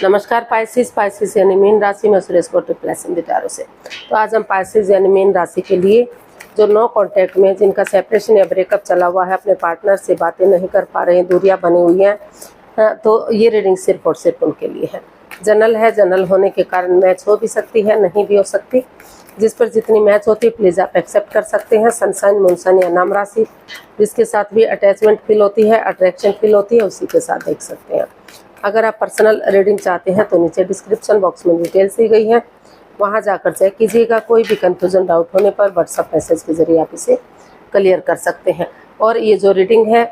नमस्कार पाइसेस यानी मीन राशि में सुरेश कोटे प्लस दिटारो से। तो आज हम पाइसेस यानी मीन राशि के लिए जो नो कांटेक्ट में, जिनका सेपरेशन या ब्रेकअप चला हुआ है, अपने पार्टनर से बातें नहीं कर पा रहे हैं, दूरियां बनी हुई हैं, तो ये रीडिंग सिर्फ और सिर्फ उनके लिए है। जनरल है, जनरल होने के कारण मैच हो भी सकती है, नहीं भी हो सकती। जिस पर जितनी मैच होती है प्लीज़ आप एक्सेप्ट कर सकते हैं। सनसाइन, मूनसाइन या नाम राशि जिसके साथ भी अटैचमेंट फील होती है, अट्रैक्शन फील होती है, उसी के साथ देख सकते हैं। अगर आप पर्सनल रीडिंग चाहते हैं तो नीचे डिस्क्रिप्शन बॉक्स में डिटेल्स दी गई है, वहां जाकर चेक कीजिएगा। कोई भी कंफ्यूजन, डाउट होने पर व्हाट्सएप मैसेज के जरिए आप इसे क्लियर कर सकते हैं। और ये जो रीडिंग है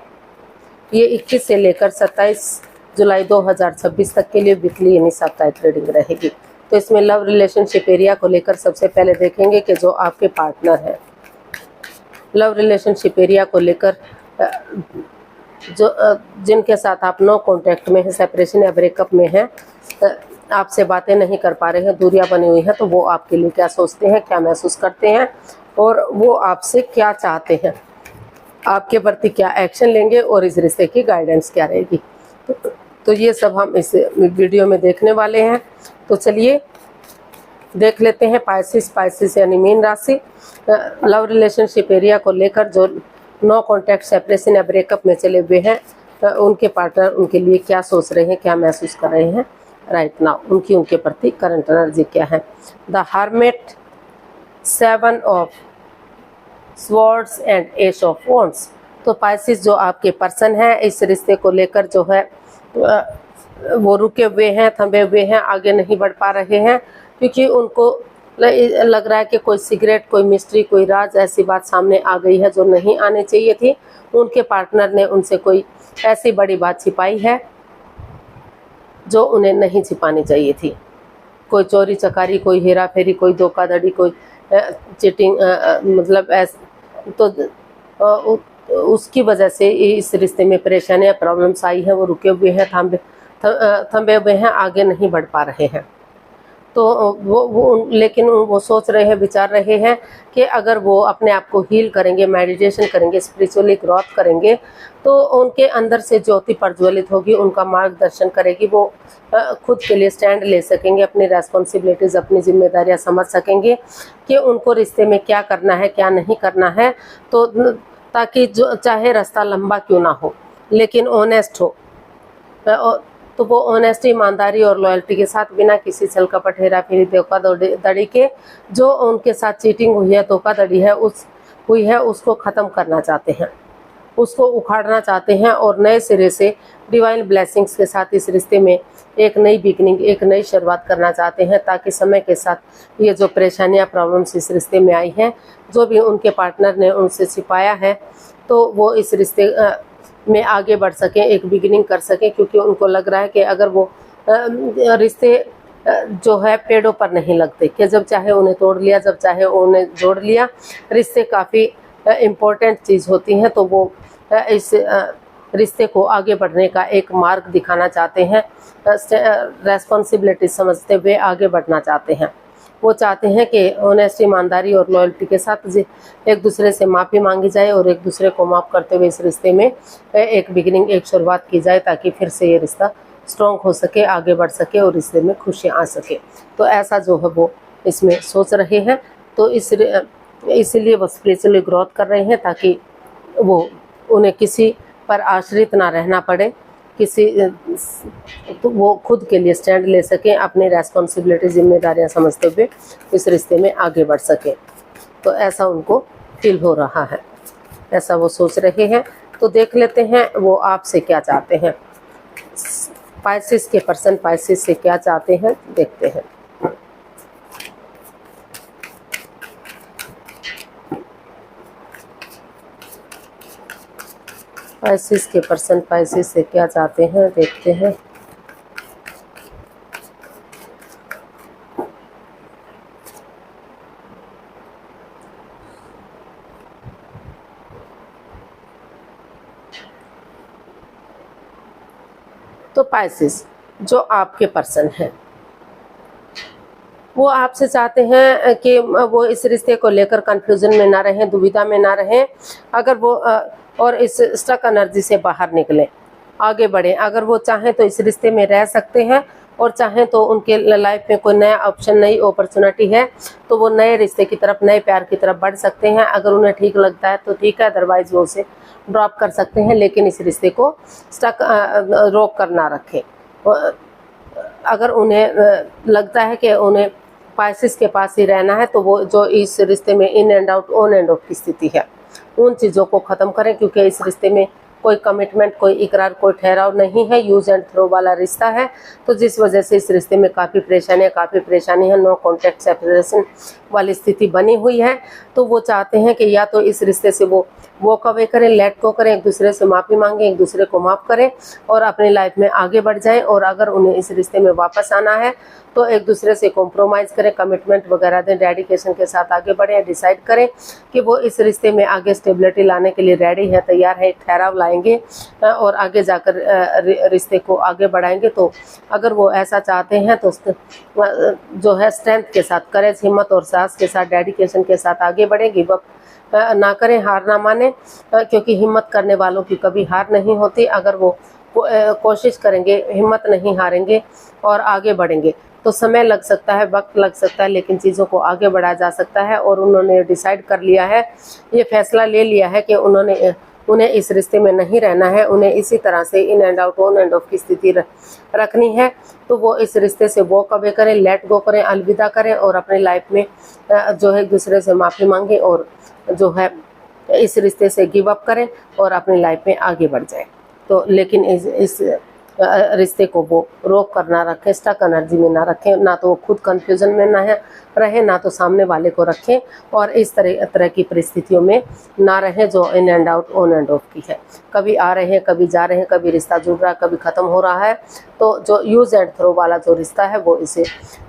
ये 21 से लेकर 27 जुलाई 2026 तक के लिए वीकली यानी साप्ताहिक रीडिंग रहेगी। तो इसमें लव रिलेशनशिप एरिया को लेकर सबसे पहले देखेंगे कि जो आपके पार्टनर है, लव रिलेशनशिप एरिया को लेकर जो जिनके साथ आप नो कांटेक्ट में है, सेपरेशन या ब्रेकअप में है, आपसे बातें नहीं कर पा रहे हैं, दूरियां बनी हुई हैं, तो वो आपके लिए क्या सोचते हैं, क्या महसूस करते हैं और वो आपसे क्या चाहते हैं, आपके प्रति क्या एक्शन लेंगे और इस रिश्ते की गाइडेंस क्या रहेगी। तो ये सब हम इस वीडियो में देखने वाले हैं। तो चलिए देख लेते हैं पाइसेस यानी मीन राशि लव रिलेशनशिप एरिया को लेकर जो नो कांटेक्ट, सेपरेशन या ब्रेकअप में चले हुए हैं, उनके पार्टनर उनके लिए क्या सोच रहे हैं, क्या महसूस कर रहे हैं राइट नाउ, उनके प्रति करंट एनर्जी क्या है। The hermit, 7 of swords and S of wands. तो पाइसेस जो आपके पर्सन है, इस रिश्ते को लेकर जो है वो रुके हुए हैं, थमे हुए हैं, आगे नहीं बढ़ पा रहे हैं, क्योंकि उनको लग रहा है कि कोई सीक्रेट, कोई मिस्ट्री, कोई राज, ऐसी बात सामने आ गई है जो नहीं आनी चाहिए थी। उनके पार्टनर ने उनसे कोई ऐसी बड़ी बात छिपाई है जो उन्हें नहीं छिपानी चाहिए थी। कोई चोरी चकारी, कोई हेरा फेरी, कोई धोखाधड़ी, कोई चीटिंग, मतलब तो उसकी वजह से इस रिश्ते में परेशानियां, प्रॉब्लम्स आई है। वो रुके हुए हैं, थमे हुए हैं, आगे नहीं बढ़ पा रहे हैं। तो लेकिन वो सोच रहे हैं, विचार रहे हैं कि अगर वो अपने आप को हील करेंगे, मेडिटेशन करेंगे, स्पिरिचुअली ग्रोथ करेंगे, तो उनके अंदर से ज्योति प्रज्वलित होगी, उनका मार्गदर्शन करेगी, वो खुद के लिए स्टैंड ले सकेंगे, अपनी रेस्पॉन्सिबिलिटीज़, अपनी जिम्मेदारियां समझ सकेंगे कि उनको रिश्ते में क्या करना है, क्या नहीं करना है। तो ताकि जो चाहे रास्ता लंबा क्यों ना हो, लेकिन ऑनेस्ट हो, तो वो ऑनेस्टी, ईमानदारी और लॉयल्टी के साथ, बिना किसी छल कपट, हेरा फेरी, धोखाधड़ी के जो उनके साथ चीटिंग हुई है, धोखाधड़ी है, हुई है, उसको ख़त्म करना चाहते हैं, उसको उखाड़ना चाहते हैं और नए सिरे से डिवाइन ब्लेसिंग्स के साथ इस रिश्ते में एक नई बिगनिंग, एक नई शुरुआत करना चाहते हैं, ताकि समय के साथ ये जो परेशानियां, प्रॉब्लम्स इस रिश्ते में आई हैं, जो भी उनके पार्टनर ने उनसे छिपाया है, तो वो इस रिश्ते में आगे बढ़ सकें, एक बिगिनिंग कर सकें। क्योंकि उनको लग रहा है कि अगर वो रिश्ते जो है पेड़ों पर नहीं लगते, कि जब चाहे उन्हें तोड़ लिया, जब चाहे उन्हें जोड़ लिया। रिश्ते काफ़ी इम्पोर्टेंट चीज़ होती हैं, तो वो इस रिश्ते को आगे बढ़ने का एक मार्ग दिखाना चाहते हैं, रेस्पॉन्सिबिलिटी समझते हुए आगे बढ़ना चाहते हैं। वो चाहते हैं कि ऑनेस्ट, ईमानदारी और लॉयल्टी के साथ एक दूसरे से माफ़ी मांगी जाए और एक दूसरे को माफ़ करते हुए इस रिश्ते में एक बिगिनिंग, एक शुरुआत की जाए, ताकि फिर से ये रिश्ता स्ट्रॉन्ग हो सके, आगे बढ़ सके और रिश्ते में खुशियाँ आ सके। तो ऐसा जो है वो इसमें सोच रहे हैं। तो इसीलिए वो स्पिरिचुअली ग्रोथ कर रहे हैं, ताकि वो उन्हें किसी पर आश्रित ना रहना पड़े, तो वो खुद के लिए स्टैंड ले सकें, अपनी रेस्पॉन्सिबिलिटी, जिम्मेदारियां समझते हुए इस रिश्ते में आगे बढ़ सकें। तो ऐसा उनको फील हो रहा है, ऐसा वो सोच रहे हैं। तो देख लेते हैं वो आपसे क्या चाहते हैं, पाइसेस के पर्सन पाइसेस से क्या चाहते हैं, देखते हैं। पाइसेस के पर्सन पाइसेस से क्या चाहते हैं, देखते हैं। तो पाइसेस जो आपके पर्सन हैं, वो आपसे चाहते हैं कि वो इस रिश्ते को लेकर कंफ्यूजन में ना रहें, दुविधा में ना रहें। अगर वो और इस स्टक एनर्जी से बाहर निकलें, आगे बढ़ें। अगर वो चाहें तो इस रिश्ते में रह सकते हैं और चाहें तो उनके लाइफ में कोई नया ऑप्शन, नई अपॉर्चुनिटी है तो वो नए रिश्ते की तरफ, नए प्यार की तरफ बढ़ सकते हैं। अगर उन्हें ठीक लगता है तो ठीक है, अदरवाइज वो उसे ड्रॉप कर सकते हैं, लेकिन इस रिश्ते को स्टक रोक कर ना रखें। अगर उन्हें लगता है कि उन्हें पाइसेस के पास ही रहना है तो वो जो इस रिश्ते में in and out, on end of की स्थिति है, उन चीज़ों को ख़त्म करें, क्योंकि इस रिश्ते में कोई कमिटमेंट, कोई इकरार, कोई ठहराव नहीं है, यूज एंड थ्रो वाला रिश्ता है। तो जिस वजह से इस रिश्ते में काफ़ी परेशानी है, नो कॉन्टैक्ट सेपरेशन वाली स्थिति बनी हुई है। तो वो चाहते हैं कि या तो इस रिश्ते से वो वॉक अवे करें, लेट गो करें, एक दूसरे से माफ़ी मांगें, एक दूसरे को माफ़ करें और अपनी लाइफ में आगे बढ़ जाएं। और अगर उन्हें इस रिश्ते में वापस आना है तो एक दूसरे से कॉम्प्रोमाइज़ करें, कमिटमेंट वगैरह दें, डेडिकेशन के साथ आगे बढ़ें, डिसाइड करें कि वो इस रिश्ते में आगे स्टेबिलिटी लाने के लिए रेडी है, तैयार है, एक ठहराव लाएंगे और आगे जाकर रिश्ते को आगे बढ़ाएंगे। तो अगर वो ऐसा चाहते हैं तो जो है स्ट्रेंथ के साथ, करेज, हिम्मत और साहस के साथ, डेडिकेशन के साथ आगे बढ़ें, गिव अप ना करें, हार ना माने, क्योंकि हिम्मत करने वालों की कभी हार नहीं होती। अगर वो कोशिश करेंगे, हिम्मत नहीं हारेंगे और आगे बढ़ेंगे तो समय लग सकता है, वक्त लग सकता है, लेकिन चीज़ों को आगे बढ़ाया जा सकता है। और उन्होंने डिसाइड कर लिया है, ये फैसला ले लिया है कि उन्हें इस रिश्ते में नहीं रहना है, उन्हें इसी तरह से in and out, on end of की स्थिति रखनी है। तो वो इस रिश्ते से वॉक अवे करें, लेट गो करें, अलविदा करें और अपनी लाइफ में जो है एक दूसरे से माफ़ी मांगे और जो है इस रिश्ते से गिव अप करें और अपनी लाइफ में आगे बढ़ जाएं। तो लेकिन इस रिश्ते को वो रोक कर ना रखें, स्टक एनर्जी में ना रखें, ना तो वो खुद कंफ्यूजन में ना रहे, ना तो सामने वाले को रखें और इस तरह की परिस्थितियों में ना रहें जो in and out, on end of की है। कभी आ रहे हैं, कभी जा रहे हैं, कभी रिश्ता जुड़ रहा है, कभी ख़त्म हो रहा है। तो जो यूज एंड थ्रो वाला जो रिश्ता है वो इसे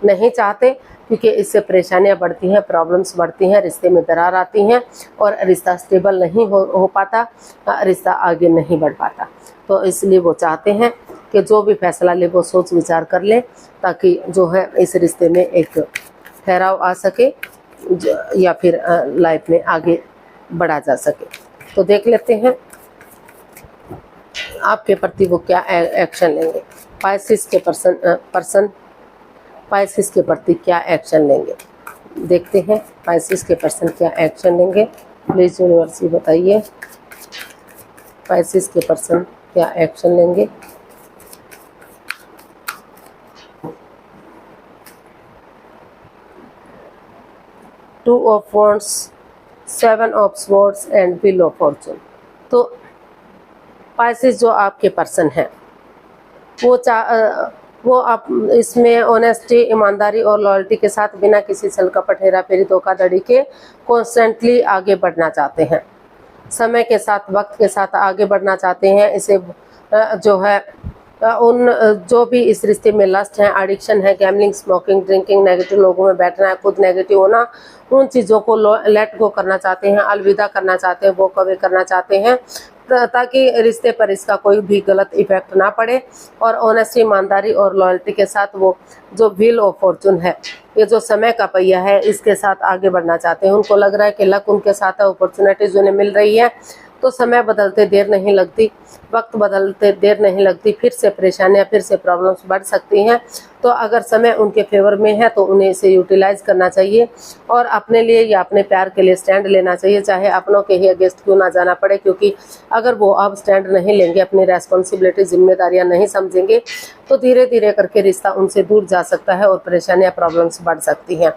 नहीं चाहते, क्योंकि इससे परेशानियां बढ़ती हैं, प्रॉब्लम्स बढ़ती हैं, रिश्ते में दरार आती हैं और रिश्ता स्टेबल नहीं हो पाता, रिश्ता आगे नहीं बढ़ पाता। तो इसलिए वो चाहते हैं कि जो भी फैसला ले वो सोच विचार कर ले, ताकि जो है इस रिश्ते में एक ठहराव आ सके या फिर लाइफ में आगे बढ़ा जा सके। तो देख लेते हैं आपके प्रति वो क्या एक्शन लेंगे। पाइसेस के पर्सन पाइसेस के प्रति क्या एक्शन लेंगे, देखते हैं पाइसेस के पर्सन क्या एक्शन लेंगे। प्लीज़ यूनिवर्स बताइए पाइसेस के पर्सन क्या एक्शन लेंगे। Two of wands, seven of swords and wheel of Fortune. तो पाइसेस जो आपके पर्सन हैं वो आप इसमें ऑनेस्टी, ईमानदारी और लॉयल्टी के साथ बिना किसी छल कपट, हेरा फेरी, धोखाधड़ी के कॉन्स्टेंटली आगे बढ़ना चाहते हैं, समय के साथ, वक्त के साथ आगे बढ़ना चाहते हैं। इसे जो है उन जो भी इस रिश्ते में लस्ट है, एडिक्शन है, गैमलिंग, स्मोकिंग, ड्रिंकिंग, नेगेटिव लोगों में बैठना है, खुद नेगेटिव होना, उन चीज़ों को लेट गो करना चाहते हैं, अलविदा करना चाहते हैं, वॉक अवे करना चाहते हैं, ताकि रिश्ते पर इसका कोई भी गलत इफेक्ट ना पड़े। और ऑनेस्टी, ईमानदारी और लॉयल्टी के साथ वो जो व्हील ऑफ फॉर्चून है, ये जो समय का पहिया है, इसके साथ आगे बढ़ना चाहते हैं। उनको लग रहा है कि लक उनके साथ है, अपॉर्चुनिटीज उन्हें मिल रही है। तो समय बदलते देर नहीं लगती, वक्त बदलते देर नहीं लगती, फिर से परेशानियां, फिर से प्रॉब्लम्स बढ़ सकती हैं। तो अगर समय उनके फेवर में है तो उन्हें इसे यूटिलाइज करना चाहिए और अपने लिए या अपने प्यार के लिए स्टैंड लेना चाहिए, चाहे अपनों के ही अगेंस्ट क्यों ना जाना पड़े। क्योंकि अगर वो अब स्टैंड नहीं लेंगे, अपनी रेस्पॉन्सिबिलिटी, जिम्मेदारियां नहीं समझेंगे, तो धीरे धीरे करके रिश्ता उनसे दूर जा सकता है और परेशानियां, प्रॉब्लम्स बढ़ सकती हैं।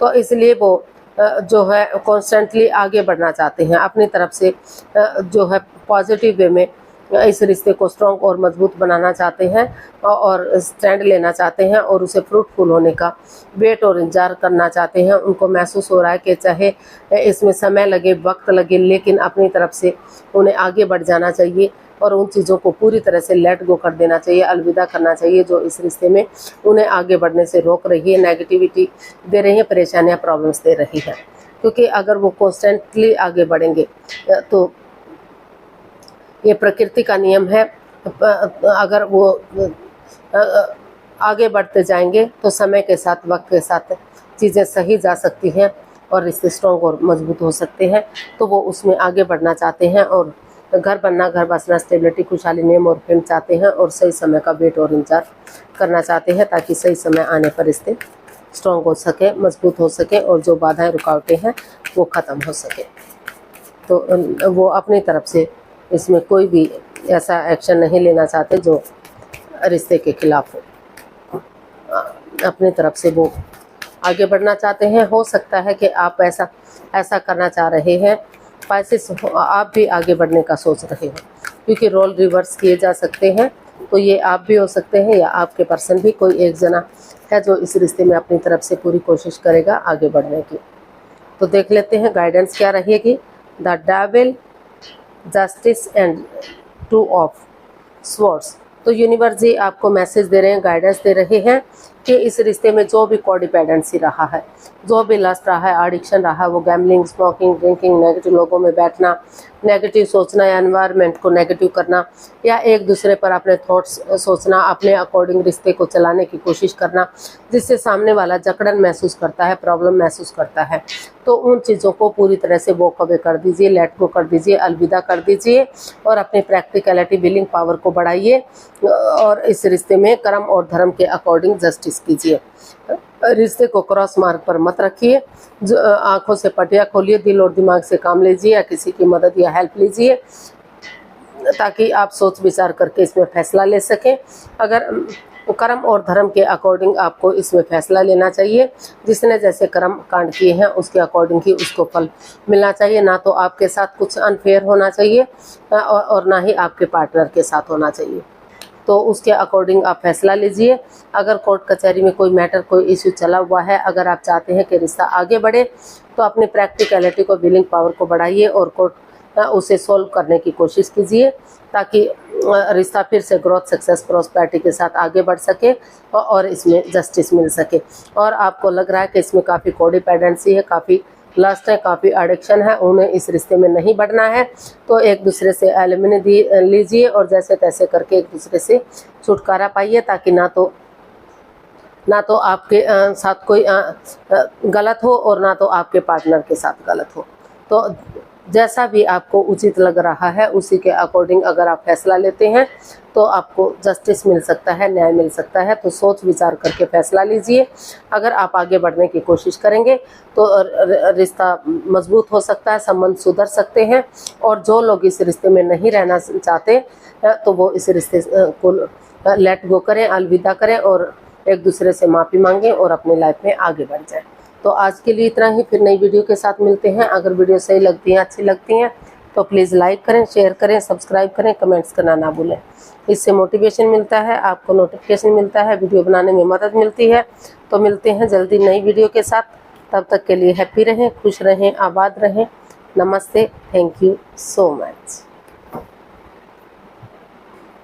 तो इसलिए वो जो है कॉन्स्टेंटली आगे बढ़ना चाहते हैं, अपनी तरफ से जो है पॉजिटिव वे में इस रिश्ते को स्ट्रॉन्ग और मजबूत बनाना चाहते हैं और स्टैंड लेना चाहते हैं और उसे फ्रूटफुल होने का वेट और इंतजार करना चाहते हैं। उनको महसूस हो रहा है कि चाहे इसमें समय लगे, वक्त लगे, लेकिन अपनी तरफ से उन्हें आगे बढ़ जाना चाहिए और उन चीज़ों को पूरी तरह से लेट गो कर देना चाहिए, अलविदा करना चाहिए जो इस रिश्ते में उन्हें आगे बढ़ने से रोक रही है, नेगेटिविटी दे रही है, परेशानियां, प्रॉब्लम्स दे रही है। क्योंकि अगर वो कॉन्स्टेंटली आगे बढ़ेंगे तो ये प्रकृति का नियम है, अगर वो आगे बढ़ते जाएंगे तो समय के साथ, वक्त के साथ चीज़ें सही जा सकती हैं और रिश्ते स्ट्रॉन्ग और मजबूत हो सकते हैं। तो वो उसमें आगे बढ़ना चाहते हैं और घर बनना, घर बसना, स्टेबिलिटी, खुशहाली, नेम और फेम चाहते हैं और सही समय का वेट और इंतजार करना चाहते हैं ताकि सही समय आने पर रिश्ते स्ट्रॉन्ग हो सके, मजबूत हो सके और जो बाधाएं रुकावटें हैं वो ख़त्म हो सके। तो वो अपनी तरफ से इसमें कोई भी ऐसा एक्शन नहीं लेना चाहते जो रिश्ते के खिलाफ हो। अपनी तरफ से वो आगे बढ़ना चाहते हैं। हो सकता है कि आप ऐसा करना चाह रहे हैं, पाइसेस आप भी आगे बढ़ने का सोच रहे हो, क्योंकि रोल रिवर्स किए जा सकते हैं। तो ये आप भी हो सकते हैं या आपके पर्सन भी, कोई एक जना है जो इस रिश्ते में अपनी तरफ से पूरी कोशिश करेगा आगे बढ़ने की। तो देख लेते हैं गाइडेंस क्या रहेगी। The devil, justice and 2 of swords. तो यूनिवर्स जी आपको मैसेज दे रहे हैं, गाइडेंस दे रहे हैं कि इस रिश्ते में जो भी कोडिपेंडेंसी रहा है, जो भी लस्ट रहा है, एडिक्शन रहा है, वो गैम्बलिंग, स्मोकिंग, ड्रिंकिंग, नेगेटिव लोगों में बैठना, नेगेटिव सोचना या एनवायरनमेंट को नेगेटिव करना या एक दूसरे पर अपने थॉट्स सोचना, अपने अकॉर्डिंग रिश्ते को चलाने की कोशिश करना, जिससे सामने वाला जकड़न महसूस करता है, प्रॉब्लम महसूस करता है, तो उन चीज़ों को पूरी तरह से वॉक अवे कर दीजिए, लेट गो कर दीजिए, अलविदा कर दीजिए और अपनी प्रैक्टिकलिटी, विलिंग पावर को बढ़ाइए और इस रिश्ते में कर्म और धर्म के अकॉर्डिंग जस्टिस कीजिए। रिश्ते को क्रॉस मार्ग पर मत रखिए। आंखों से पटिया खोलिए, दिल और दिमाग से काम लीजिए या किसी की मदद या हेल्प लीजिए ताकि आप सोच विचार करके इसमें फैसला ले सकें। अगर कर्म और धर्म के अकॉर्डिंग आपको इसमें फैसला लेना चाहिए, जिसने जैसे कर्म कांड किए हैं उसके अकॉर्डिंग ही उसको फल मिलना चाहिए। ना तो आपके साथ कुछ अनफेयर होना चाहिए और ना ही आपके पार्टनर के साथ होना चाहिए। तो उसके अकॉर्डिंग आप फैसला लीजिए। अगर कोर्ट कचहरी में कोई मैटर, कोई इश्यू चला हुआ है, अगर आप चाहते हैं कि रिश्ता आगे बढ़े, तो अपनी प्रैक्टिकलिटी को, विलिंग पावर को बढ़ाइए और कोर्ट उसे सॉल्व करने की कोशिश कीजिए ताकि रिश्ता फिर से ग्रोथ, सक्सेस, प्रॉस्पेरिटी के साथ आगे बढ़ सके और इसमें जस्टिस मिल सके। और आपको लग रहा है कि इसमें काफ़ी कोडिपेंडेंसी है, काफ़ी लस्ट है, काफ़ी एडिक्शन है, उन्हें इस रिश्ते में नहीं बढ़ना है, तो एक दूसरे से एलिमिनी लीजिए और जैसे तैसे करके एक दूसरे से छुटकारा पाइए ताकि ना तो आपके साथ कोई गलत हो और ना तो आपके पार्टनर के साथ गलत हो। तो जैसा भी आपको उचित लग रहा है उसी के अकॉर्डिंग अगर आप फैसला लेते हैं तो आपको जस्टिस मिल सकता है, न्याय मिल सकता है। तो सोच विचार करके फैसला लीजिए। अगर आप आगे बढ़ने की कोशिश करेंगे तो रिश्ता मजबूत हो सकता है, संबंध सुधर सकते हैं और जो लोग इस रिश्ते में नहीं रहना चाहते तो वो इस रिश्ते को लेट गो करें, अलविदा करें और एक दूसरे से माफ़ी मांगें और अपनी लाइफ में आगे बढ़ जाएं। तो आज के लिए इतना ही, फिर नई वीडियो के साथ मिलते हैं। अगर वीडियो सही लगती है, अच्छी लगती हैं तो प्लीज़ लाइक करें, शेयर करें, सब्सक्राइब करें, कमेंट्स करना ना भूलें। इससे मोटिवेशन मिलता है, आपको नोटिफिकेशन मिलता है, वीडियो बनाने में मदद मिलती है। तो मिलते हैं जल्दी नई वीडियो के साथ। तब तक के लिए हैप्पी रहें, खुश रहें, आबाद रहें। नमस्ते, थैंक यू सो मच।